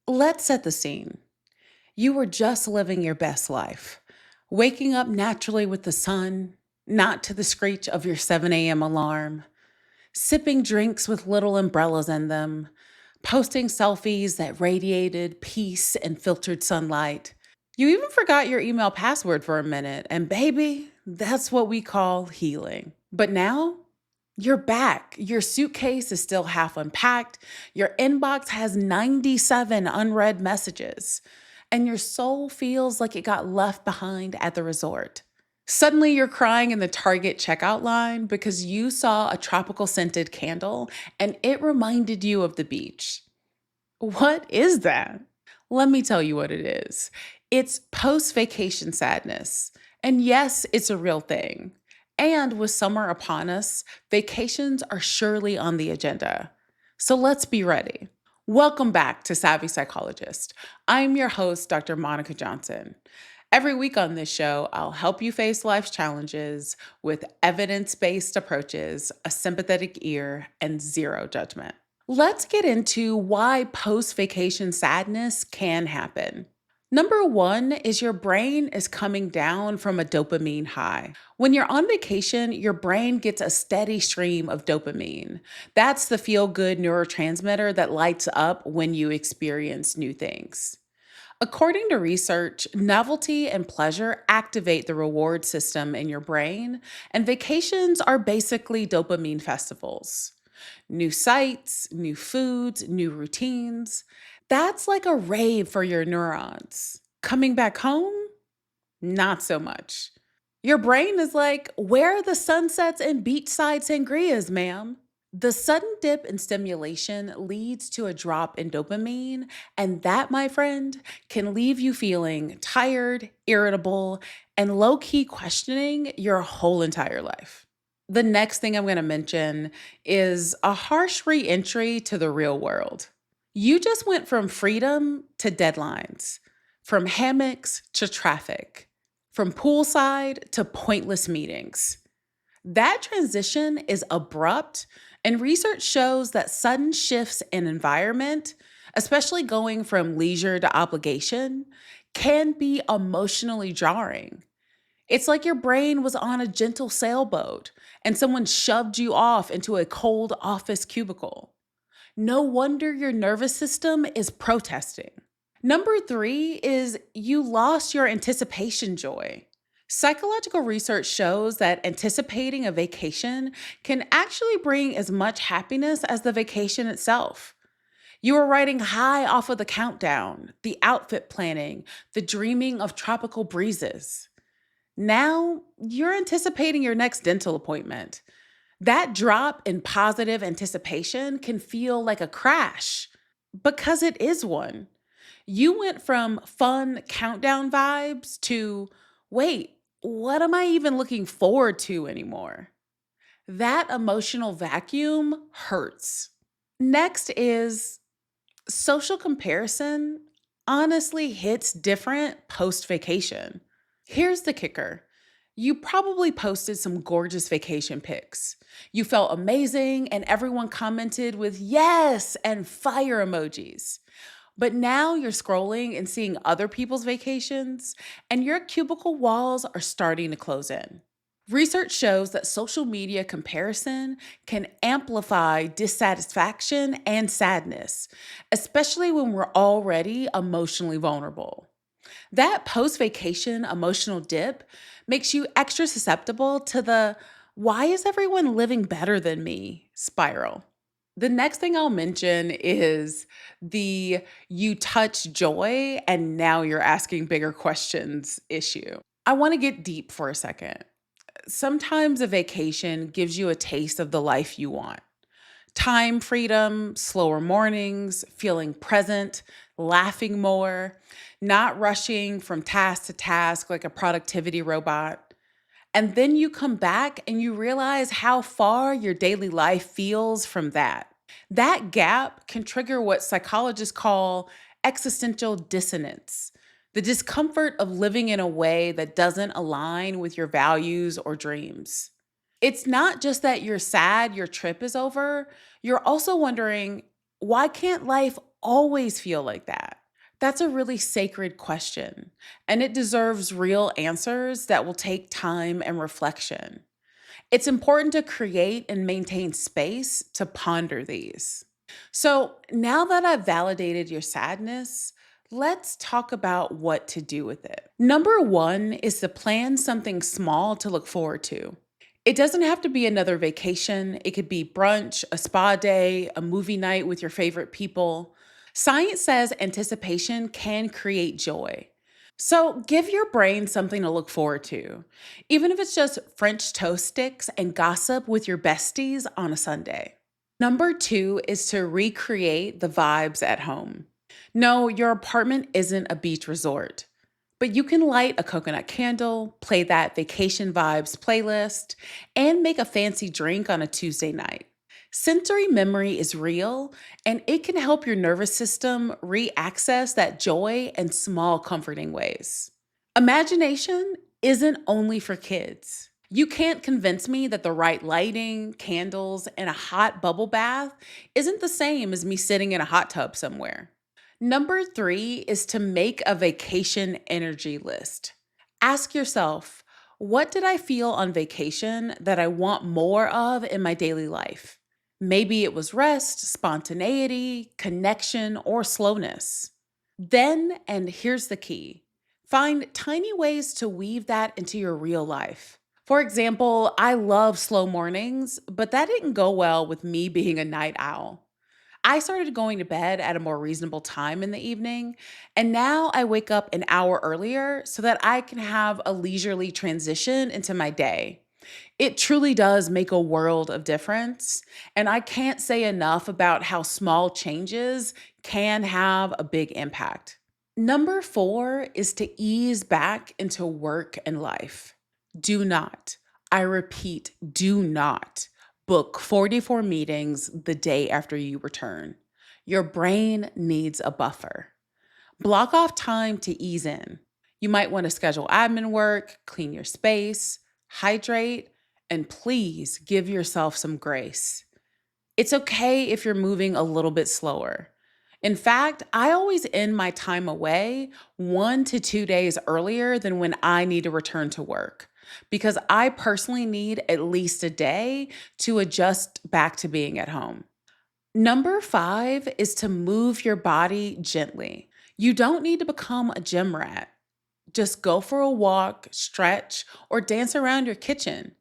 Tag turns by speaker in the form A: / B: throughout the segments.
A: Let's set the scene. You were just living your best life, waking up naturally with the sun, not to the screech of your 7 a.m. alarm, sipping drinks with little umbrellas in them, posting selfies that radiated peace and filtered sunlight. You even forgot your email password for a minute, and baby, that's what we call healing. But now, you're back. Your suitcase is still half unpacked. Your inbox has 97 unread messages. And your soul feels like it got left behind at the resort. Suddenly, you're crying in the Target checkout line because you saw a tropical scented candle and it reminded you of the beach. What is that? Let me tell you what it is. It's post vacation sadness. And yes, it's a real thing. And with summer upon us, vacations are surely on the agenda. So let's be ready. Welcome back to Savvy Psychologist. I'm your host, Dr. Monica Johnson. Every week on this show, I'll help you face life's challenges with evidence based approaches, a sympathetic ear, and zero judgment. Let's get into why post vacation sadness can happen. Number one is your brain is coming down from a dopamine high. When you're on vacation, your brain gets a steady stream of dopamine. That's the feel good neurotransmitter that lights up when you experience new things. According to research, novelty and pleasure activate the reward system in your brain, and vacations are basically dopamine festivals. New sights, new foods, new routines. That's like a rave for your neurons. Coming back home? Not so much. Your brain is like, where are the sunsets and beachside sangrias, ma'am? The sudden dip in stimulation leads to a drop in dopamine, and that, my friend, can leave you feeling tired, irritable, and low key questioning your whole entire life. The next thing I'm going to mention is a harsh re entry to the real world. You just went from freedom to deadlines, from hammocks to traffic, from poolside to pointless meetings. That transition is abrupt, and research shows that sudden shifts in environment, especially going from leisure to obligation, can be emotionally jarring. It's like your brain was on a gentle sailboat and someone shoved you off into a cold office cubicle. No wonder your nervous system is protesting. Number three is you lost your anticipation joy. Psychological research shows that anticipating a vacation can actually bring as much happiness as the vacation itself. You are riding high off of the countdown, the outfit planning, the dreaming of tropical breezes. Now you're anticipating your next dental appointment. That drop in positive anticipation can feel like a crash because it is one. You went from fun countdown vibes to, wait, what am I even looking forward to anymore? That emotional vacuum hurts. Next is social comparison honestly hits different post vacation. Here's the kicker. You probably posted some gorgeous vacation pics. You felt amazing, and everyone commented with yes and fire emojis. But now you're scrolling and seeing other people's vacations, and your cubicle walls are starting to close in. Research shows that social media comparison can amplify dissatisfaction and sadness, especially when we're already emotionally vulnerable. That post vacation emotional dip makes you extra susceptible to the why is everyone living better than me spiral. The next thing I'll mention is the you touch joy and now you're asking bigger questions issue. I want to get deep for a second. Sometimes a vacation gives you a taste of the life you want. Time freedom, slower mornings, feeling present, laughing more, not rushing from task to task like a productivity robot. And then you come back and you realize how far your daily life feels from that. That gap can trigger what psychologists call existential dissonance, the discomfort of living in a way that doesn't align with your values or dreams. It's not just that you're sad your trip is over, you're also wondering, why can't life always feel like that? That's a really sacred question, and it deserves real answers that will take time and reflection. It's important to create and maintain space to ponder these. So, now that I've validated your sadness, let's talk about what to do with it. Number one is to plan something small to look forward to. It doesn't have to be another vacation. It could be brunch, a spa day, a movie night with your favorite people. Science says anticipation can create joy. So give your brain something to look forward to, even if it's just French toast sticks and gossip with your besties on a Sunday. Number two is to recreate the vibes at home. No, your apartment isn't a beach resort, but you can light a coconut candle, play that vacation vibes playlist, and make a fancy drink on a Tuesday night. Sensory memory is real, and it can help your nervous system re-access that joy in small, comforting ways. Imagination isn't only for kids. You can't convince me that the right lighting, candles, and a hot bubble bath isn't the same as me sitting in a hot tub somewhere. Number three is to make a vacation energy list. Ask yourself, what did I feel on vacation that I want more of in my daily life? Maybe it was rest, spontaneity, connection, or slowness. Then, and here's the key, find tiny ways to weave that into your real life. For example, I love slow mornings, but that didn't go well with me being a night owl. I started going to bed at a more reasonable time in the evening, and now I wake up an hour earlier so that I can have a leisurely transition into my day. It truly does make a world of difference, and I can't say enough about how small changes can have a big impact. Number four is to ease back into work and life. Do not, I repeat, do not book 44 meetings the day after you return. Your brain needs a buffer. Block off time to ease in. You might want to schedule admin work, clean your space, hydrate, and please give yourself some grace. It's okay if you're moving a little bit slower. In fact, I always end my time away 1 to 2 days earlier than when I need to return to work because I personally need at least a day to adjust back to being at home. Number five is to move your body gently. You don't need to become a gym rat. Just go for a walk, stretch, or dance around your kitchen.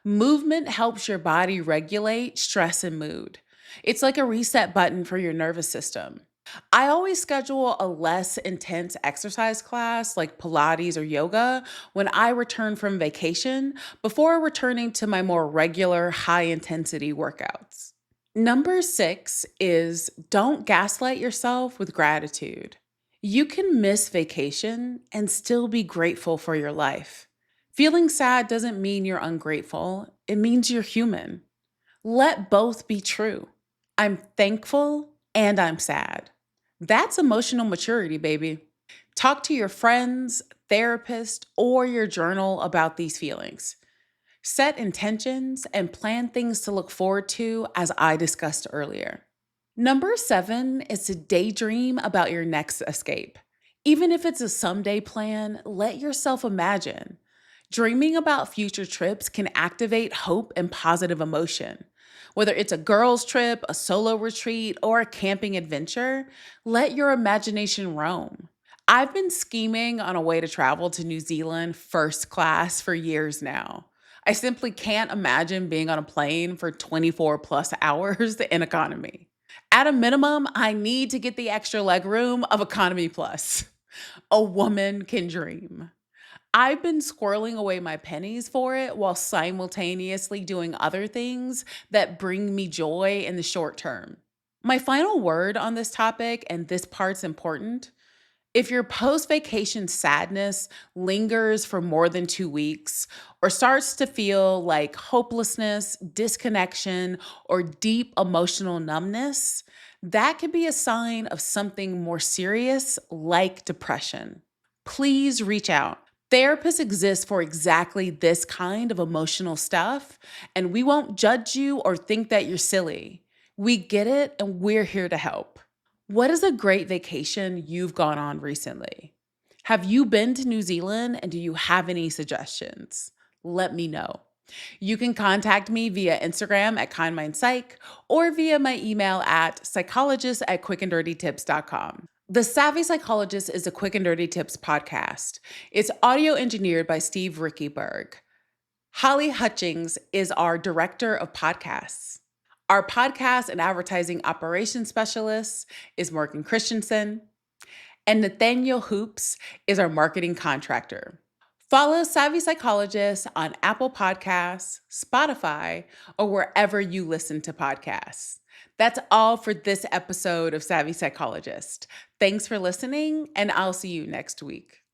A: Movement helps your body regulate stress and mood. It's like a reset button for your nervous system. I always schedule a less intense exercise class like Pilates or yoga when I return from vacation before returning to my more regular high intensity workouts. Number six is don't gaslight yourself with gratitude. You can miss vacation and still be grateful for your life. Feeling sad doesn't mean you're ungrateful, it means you're human. Let both be true. I'm thankful and I'm sad. That's emotional maturity, baby. Talk to your friends, therapist, or your journal about these feelings. Set intentions and plan things to look forward to, as I discussed earlier. Number seven is to daydream about your next escape. Even if it's a someday plan, let yourself imagine. Dreaming about future trips can activate hope and positive emotion. Whether it's a girls' trip, a solo retreat, or a camping adventure, let your imagination roam. I've been scheming on a way to travel to New Zealand first class for years now. I simply can't imagine being on a plane for 24 plus hours in economy. At a minimum, I need to get the extra leg room of economy plus. A woman can dream. I've been squirreling away my pennies for it while simultaneously doing other things that bring me joy in the short term. My final word on this topic, and this part's important, if your post vacation sadness lingers for more than 2 weeks or starts to feel like hopelessness, disconnection, or deep emotional numbness, that could be a sign of something more serious like depression. Please reach out. Therapists exist for exactly this kind of emotional stuff, and we won't judge you or think that you're silly. We get it, and we're here to help. What is a great vacation you've gone on recently? Have you been to New Zealand and do you have any suggestions? Let me know. You can contact me via Instagram at KindMindPsych or via my email at psychologist@quickanddirtytips.com. The Savvy Psychologist is a Quick and Dirty Tips podcast. It's audio engineered by Steve Rickyberg. Holly Hutchings is our director of podcasts. Our podcast and advertising operations specialist is Morgan Christensen, and Nathaniel Hoops is our marketing contractor. Follow Savvy Psychologist on Apple Podcasts, Spotify, or wherever you listen to podcasts. That's all for this episode of Savvy Psychologist. Thanks for listening, and I'll see you next week.